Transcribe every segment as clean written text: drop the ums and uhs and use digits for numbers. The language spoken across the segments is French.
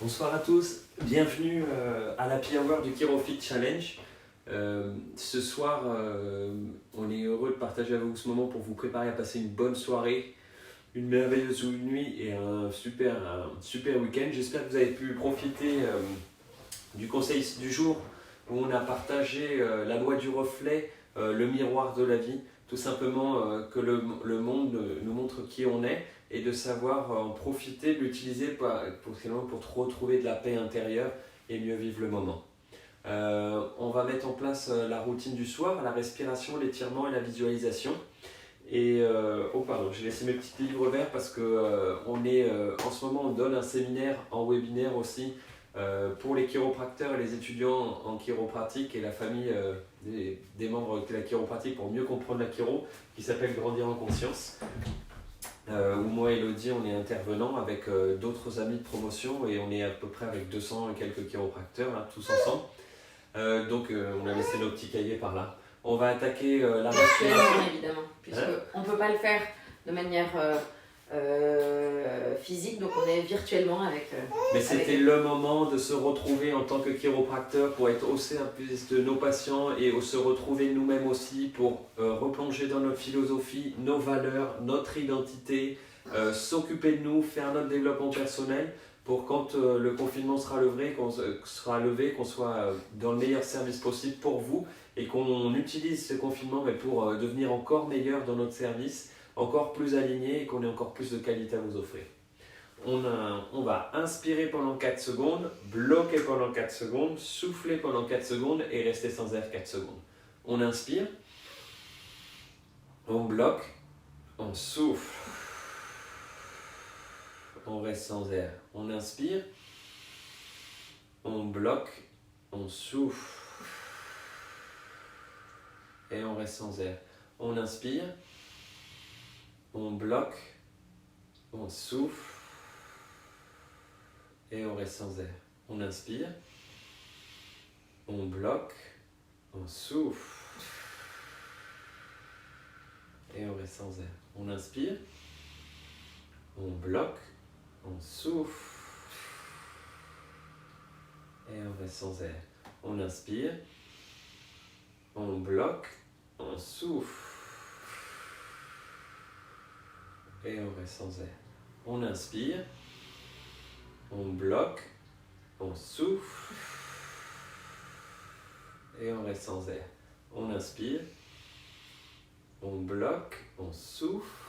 Bonsoir à tous, bienvenue à l'Happy Hour du ChiroFit Challenge. Ce soir, on est heureux de partager avec vous ce moment pour vous préparer à passer une bonne soirée, une merveilleuse nuit et un super week-end. J'espère que vous avez pu profiter du conseil du jour où on a partagé la loi du reflet, le miroir de la vie. Tout simplement que le monde nous montre qui on est et de savoir en profiter, de l'utiliser pour retrouver de la paix intérieure et mieux vivre le moment. On va mettre en place la routine du soir, la respiration, l'étirement et la visualisation. Et oh pardon, j'ai laissé mes petits livres verts parce que en ce moment on donne un séminaire en webinaire aussi pour les chiropracteurs et les étudiants en chiropratique et la famille des membres de la chiropratique pour mieux comprendre la chiro, qui s'appelle Grandir en conscience. Où moi et Elodie on est intervenants avec d'autres amis de promotion et on est à peu près avec 200 et quelques chiropracteurs là, tous ensemble. Donc on a laissé nos petits cahiers par là. On va attaquer la respiration. Évidemment, puisqu'on ne peut pas le faire de manière physique, donc on est virtuellement avec... Mais c'était le moment de se retrouver en tant que chiropracteur pour être au service de nos patients et se retrouver nous-mêmes aussi pour replonger dans notre philosophie, nos valeurs, notre identité, s'occuper de nous, faire notre développement personnel pour quand le confinement sera levé, qu'on soit dans le meilleur service possible pour vous et qu'on utilise ce confinement pour devenir encore meilleur dans notre service, encore plus aligné et qu'on ait encore plus de qualité à vous offrir. On va inspirer pendant 4 secondes, bloquer pendant 4 secondes, souffler pendant 4 secondes et rester sans air 4 secondes. On inspire, on bloque, on souffle, on reste sans air. On inspire, on bloque, on souffle et on reste sans air. On inspire, on bloque, on souffle et on reste sans air. On inspire, on bloque, on souffle et on reste sans air. On inspire, on bloque, on souffle et on reste sans air. On inspire, on bloque, on souffle et on reste sans air. On inspire, on bloque, on souffle et on reste sans air. On inspire, on bloque, on souffle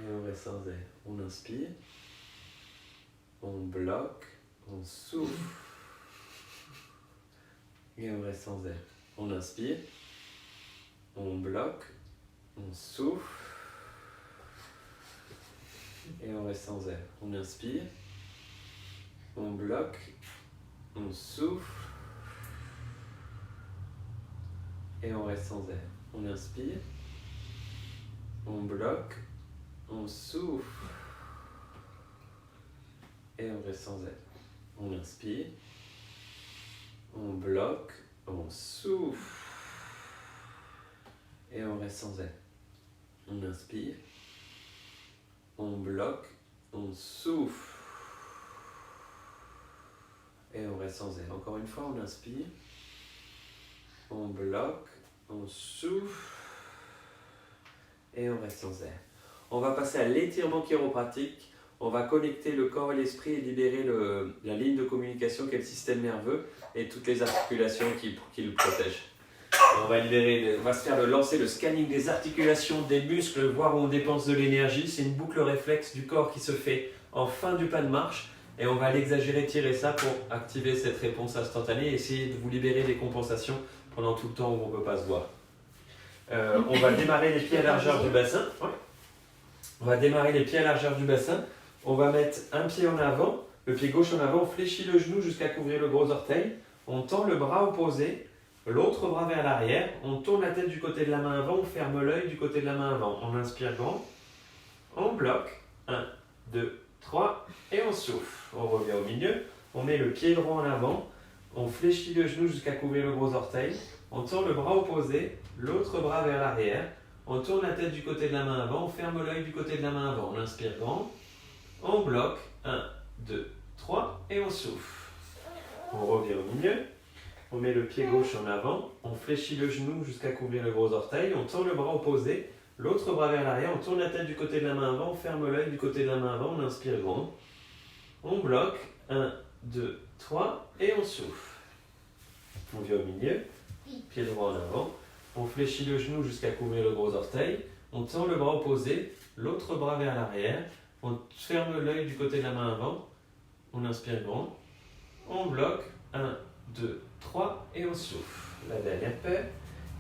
et on reste sans air. On inspire, on bloque, on souffle et on reste sans air. On inspire, on bloque, on souffle et on reste sans air. On inspire, on bloque, on souffle et on reste sans air. On inspire, on bloque, on souffle et on reste sans air. On inspire, on bloque, on souffle et on reste sans air. On inspire, on bloque, on souffle et on reste sans air. Encore une fois, on inspire, on bloque, on souffle et on reste sans air. On va passer à l'étirement chiropratique. On va connecter le corps et l'esprit et libérer la ligne de communication qu'est le système nerveux et toutes les articulations qui le protègent. On va se faire lancer le scanning des articulations, des muscles, voir où on dépense de l'énergie. C'est une boucle réflexe du corps qui se fait en fin du pas de marche et on va l'exagérer, tirer ça pour activer cette réponse instantanée et essayer de vous libérer des compensations pendant tout le temps où on ne peut pas se voir. On va démarrer les pieds à largeur du bassin. On va démarrer les pieds à largeur du bassin. On va mettre un pied en avant, le pied gauche en avant, on fléchit le genou jusqu'à couvrir le gros orteil. On tend le bras opposé, l'autre bras vers l'arrière. On tourne la tête du côté de la main avant, on ferme l'œil du côté de la main avant. On inspire grand, on bloque. 1, 2, 3 et on souffle. On revient au milieu, on met le pied droit en avant, on fléchit le genou jusqu'à couvrir le gros orteil. On tend le bras opposé, l'autre bras vers l'arrière. On tourne la tête du côté de la main avant, on ferme l'œil du côté de la main avant. On inspire grand, on bloque 1, 2, 3 et on souffle. On revient au milieu. On met le pied gauche en avant. On fléchit le genou jusqu'à couvrir le gros orteil. On tend le bras opposé. L'autre bras vers l'arrière. On tourne la tête du côté de la main avant. On ferme l'œil du côté de la main avant. On inspire grand. On bloque. 1, 2, 3 et on souffle. On vient au milieu. Pied droit en avant. On fléchit le genou jusqu'à couvrir le gros orteil. On tend le bras opposé, l'autre bras vers l'arrière. On ferme l'œil du côté de la main avant. On inspire grand. On bloque. 1, 2, 3 et on souffle. La dernière paire.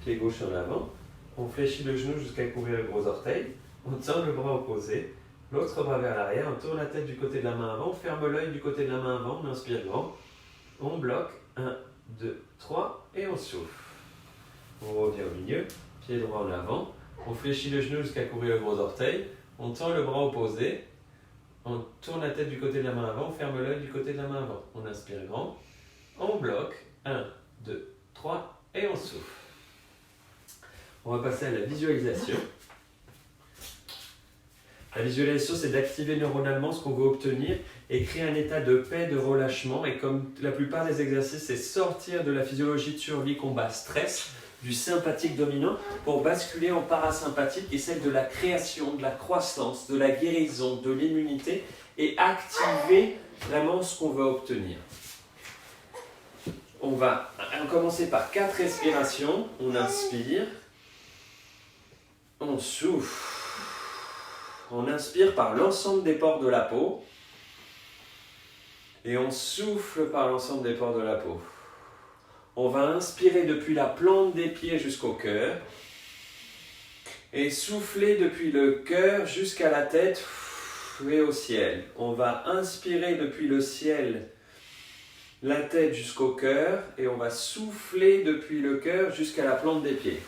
Pied gauche en avant. On fléchit le genou jusqu'à couvrir le gros orteil. On tend le bras opposé, l'autre bras vers l'arrière. On tourne la tête du côté de la main avant. On ferme l'œil du côté de la main avant. On inspire grand. On bloque. 1, 2, 3 et on souffle. On revient au milieu. Pied droit en avant. On fléchit le genou jusqu'à couvrir le gros orteil. On tend le bras opposé. On tourne la tête du côté de la main avant. On ferme l'œil du côté de la main avant. On inspire grand. On bloque. 1, 2, 3 et on souffle. On va passer à la visualisation. La visualisation, c'est d'activer neuronalement ce qu'on veut obtenir et créer un état de paix, de relâchement. Et comme la plupart des exercices, c'est sortir de la physiologie de survie, combat, stress, du sympathique dominant pour basculer en parasympathique qui est celle de la création, de la croissance, de la guérison, de l'immunité et activer vraiment ce qu'on veut obtenir. On va commencer par 4 respirations. On inspire, on souffle, on inspire par l'ensemble des pores de la peau et on souffle par l'ensemble des pores de la peau. On va inspirer depuis la plante des pieds jusqu'au cœur et souffler depuis le cœur jusqu'à la tête et au ciel. On va inspirer depuis le ciel, la tête jusqu'au cœur et on va souffler depuis le cœur jusqu'à la plante des pieds.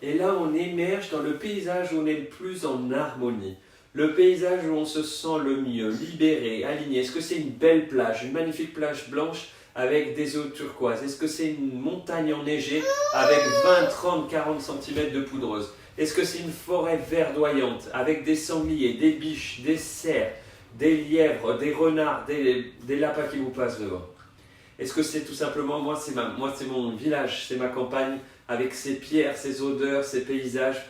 Et là, on émerge dans le paysage où on est le plus en harmonie. Le paysage où on se sent le mieux, libéré, aligné. Est-ce que c'est une belle plage, une magnifique plage blanche avec des eaux turquoises? Est-ce que c'est une montagne enneigée avec 20, 30, 40 cm de poudreuse? Est-ce que c'est une forêt verdoyante avec des sangliers, des biches, des cerfs, des lièvres, des renards, des lapins qui vous passent devant? Est-ce que c'est tout simplement, moi c'est mon village, c'est ma campagne avec ses pierres, ses odeurs, ses paysages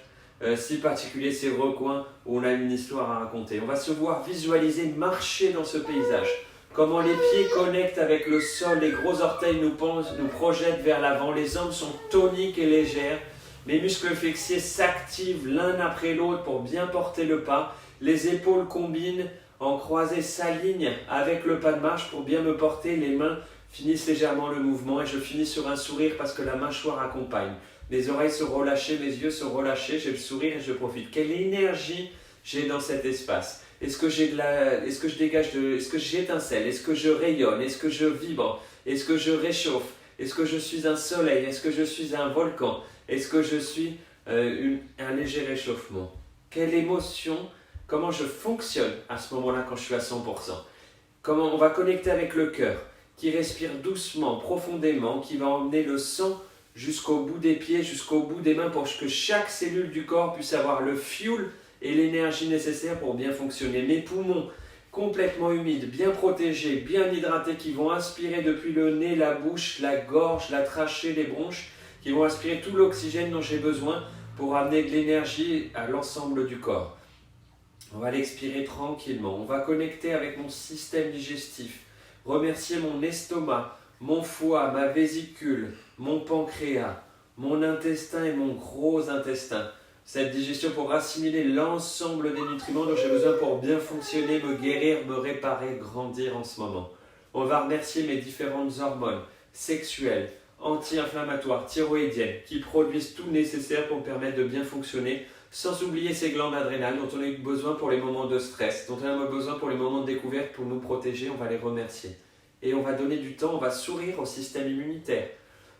si particuliers, ces recoins où on a une histoire à raconter. On va se voir visualiser, marcher dans ce paysage. Comment les pieds connectent avec le sol, les gros orteils nous projettent vers l'avant, les jambes sont toniques et légères, mes muscles flexiers s'activent l'un après l'autre pour bien porter le pas, les épaules combinent en croisée, s'alignent avec le pas de marche pour bien me porter, les mains finissent légèrement le mouvement et je finis sur un sourire parce que la mâchoire accompagne. Mes oreilles se relâchent, mes yeux se relâchent, j'ai le sourire et je profite. Quelle énergie j'ai dans cet espace? Est-ce que j'étincelle? Est-ce que je rayonne? Est-ce que je vibre? Est-ce que je réchauffe? Est-ce que je suis un soleil? Est-ce que je suis un volcan? Est-ce que je suis un léger réchauffement? Quelle émotion? Comment je fonctionne à ce moment-là quand je suis à 100%? Comment on va connecter avec le cœur qui respire doucement, profondément, qui va emmener le sang jusqu'au bout des pieds, jusqu'au bout des mains pour que chaque cellule du corps puisse avoir le fuel et l'énergie nécessaire pour bien fonctionner. Mes poumons complètement humides, bien protégés, bien hydratés, qui vont aspirer depuis le nez, la bouche, la gorge, la trachée, les bronches, qui vont aspirer tout l'oxygène dont j'ai besoin pour amener de l'énergie à l'ensemble du corps. On va l'expirer tranquillement. On va connecter avec mon système digestif, remercier mon estomac, mon foie, ma vésicule, mon pancréas, mon intestin et mon gros intestin. Cette digestion pour assimiler l'ensemble des nutriments dont j'ai besoin pour bien fonctionner, me guérir, me réparer, grandir en ce moment. On va remercier mes différentes hormones sexuelles, anti-inflammatoires, thyroïdiennes, qui produisent tout le nécessaire pour me permettre de bien fonctionner, sans oublier ces glandes adrénales dont on a eu besoin pour les moments de stress, dont on a besoin pour les moments de découverte pour nous protéger, on va les remercier. Et on va donner du temps, on va sourire au système immunitaire.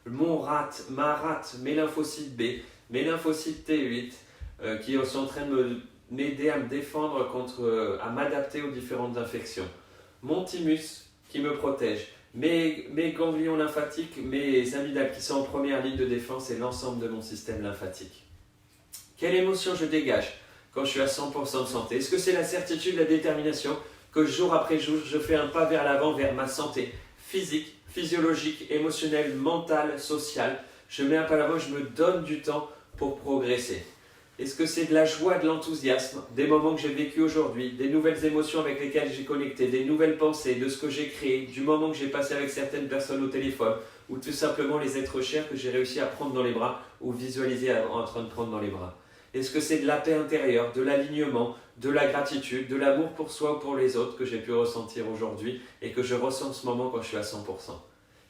Mon rat, ma rate, mes lymphocytes B, mes lymphocytes T8, qui sont en train de m'aider à me défendre à m'adapter aux différentes infections. Mon thymus qui me protège, mes ganglions lymphatiques, mes amygdales qui sont en première ligne de défense et l'ensemble de mon système lymphatique. Quelle émotion je dégage quand je suis à 100% de santé? Est-ce que c'est la certitude, la détermination? que jour après jour, je fais un pas vers l'avant, vers ma santé physique, physiologique, émotionnelle, mentale, sociale. Je mets un pas à l'avant, je me donne du temps pour progresser. Est-ce que c'est de la joie, de l'enthousiasme, des moments que j'ai vécu aujourd'hui, des nouvelles émotions avec lesquelles j'ai connecté, des nouvelles pensées, de ce que j'ai créé, du moment que j'ai passé avec certaines personnes au téléphone, ou tout simplement les êtres chers que j'ai réussi à prendre dans les bras ou visualiser en train de prendre dans les bras? Est-ce que c'est de la paix intérieure, de l'alignement, de la gratitude, de l'amour pour soi ou pour les autres que j'ai pu ressentir aujourd'hui et que je ressens en ce moment quand je suis à 100%?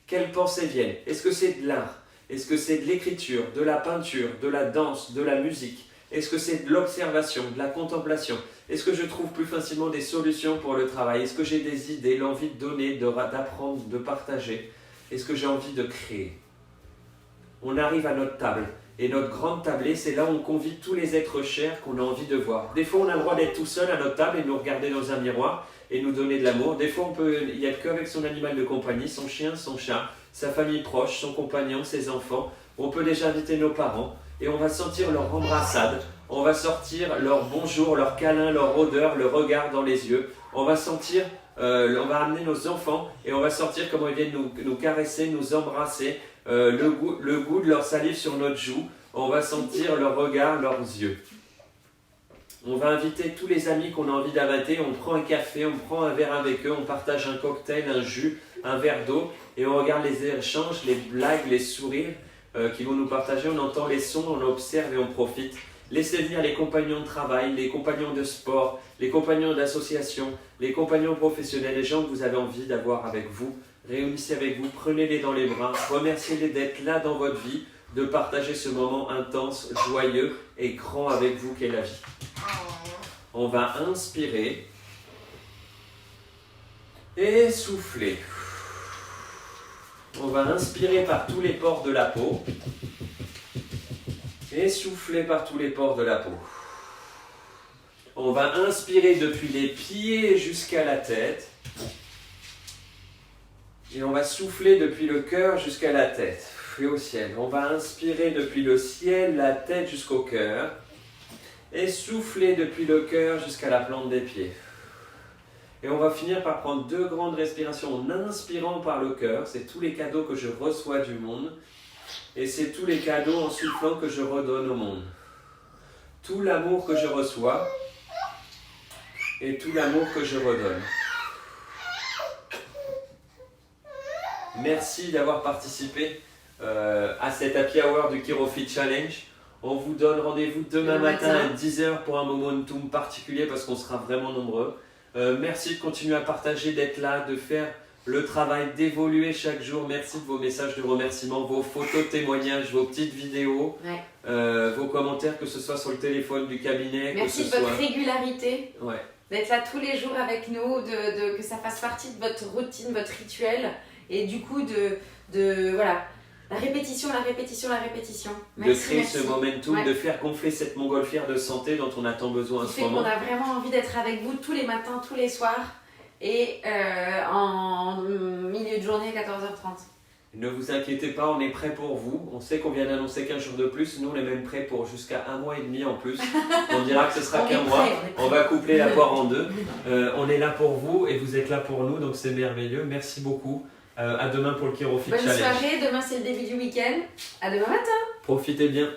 Quelles pensées viennent? Est-ce que c'est de l'art? Est-ce que c'est de l'écriture, de la peinture, de la danse, de la musique? Est-ce que c'est de l'observation, de la contemplation? Est-ce que je trouve plus facilement des solutions pour le travail? Est-ce que j'ai des idées, l'envie de donner, d'apprendre, de partager? Est-ce que j'ai envie de créer? On arrive à notre table. Et notre grande tablée, c'est là où on convie tous les êtres chers qu'on a envie de voir. Des fois, on a le droit d'être tout seul à notre table et nous regarder dans un miroir et nous donner de l'amour. Des fois, on peut y être qu'avec son animal de compagnie, son chien, son chat, sa famille proche, son compagnon, ses enfants. On peut déjà inviter nos parents et on va sentir leur embrassade. On va sentir leur bonjour, leur câlin, leur odeur, le regard dans les yeux. On va sentir, on va amener nos enfants et on va sentir comment ils viennent nous caresser, nous embrasser. Le goût de leur salive sur notre joue, on va sentir leur regard, leurs yeux. On va inviter tous les amis qu'on a envie d'inviter, on prend un café, on prend un verre avec eux, on partage un cocktail, un jus, un verre d'eau et on regarde les échanges, les blagues, les sourires qu'ils vont nous partager, on entend les sons, on observe et on profite. Laissez venir les compagnons de travail, les compagnons de sport, les compagnons d'association, les compagnons professionnels, les gens que vous avez envie d'avoir avec vous. Réunissez avec vous, prenez-les dans les bras, remerciez-les d'être là dans votre vie, de partager ce moment intense, joyeux et grand avec vous qu'est la vie. On va inspirer et souffler. On va inspirer par tous les pores de la peau et souffler par tous les pores de la peau. On va inspirer depuis les pieds jusqu'à la tête. Et on va souffler depuis le cœur jusqu'à la tête et au ciel. On va inspirer depuis le ciel, la tête jusqu'au cœur. Et souffler depuis le cœur jusqu'à la plante des pieds. Et on va finir par prendre 2 grandes respirations en inspirant par le cœur. C'est tous les cadeaux que je reçois du monde. Et c'est tous les cadeaux en soufflant que je redonne au monde. Tout l'amour que je reçois et tout l'amour que je redonne. Merci d'avoir participé à cet Happy Hour du Kirofit Challenge. On vous donne rendez-vous demain matin à 10h pour un momentum particulier parce qu'on sera vraiment nombreux. Merci de continuer à partager, d'être là, de faire le travail, d'évoluer chaque jour. Merci de vos messages de remerciement, vos photos, témoignages, vos petites vidéos, vos commentaires, que ce soit sur le téléphone du cabinet. Merci de votre régularité. Ouais. D'être là tous les jours avec nous, que ça fasse partie de votre routine, votre rituel. Et du coup, voilà, la répétition. Merci, de créer ce momentum, de faire gonfler cette montgolfière de santé dont on a tant besoin en ce moment. On a vraiment envie d'être avec vous tous les matins, tous les soirs et en milieu de journée, 14h30. Ne vous inquiétez pas, on est prêt pour vous. On sait qu'on vient d'annoncer 15 jours de plus. Nous, on est même prêt pour jusqu'à 1 mois et demi en plus. On dira que ce sera qu'un mois. On va coupler la poire en 2. On est là pour vous et vous êtes là pour nous, donc c'est merveilleux. Merci beaucoup. À demain pour le Kirofit Challenge. Bonne soirée, demain c'est le début du week-end. À demain matin. Profitez bien.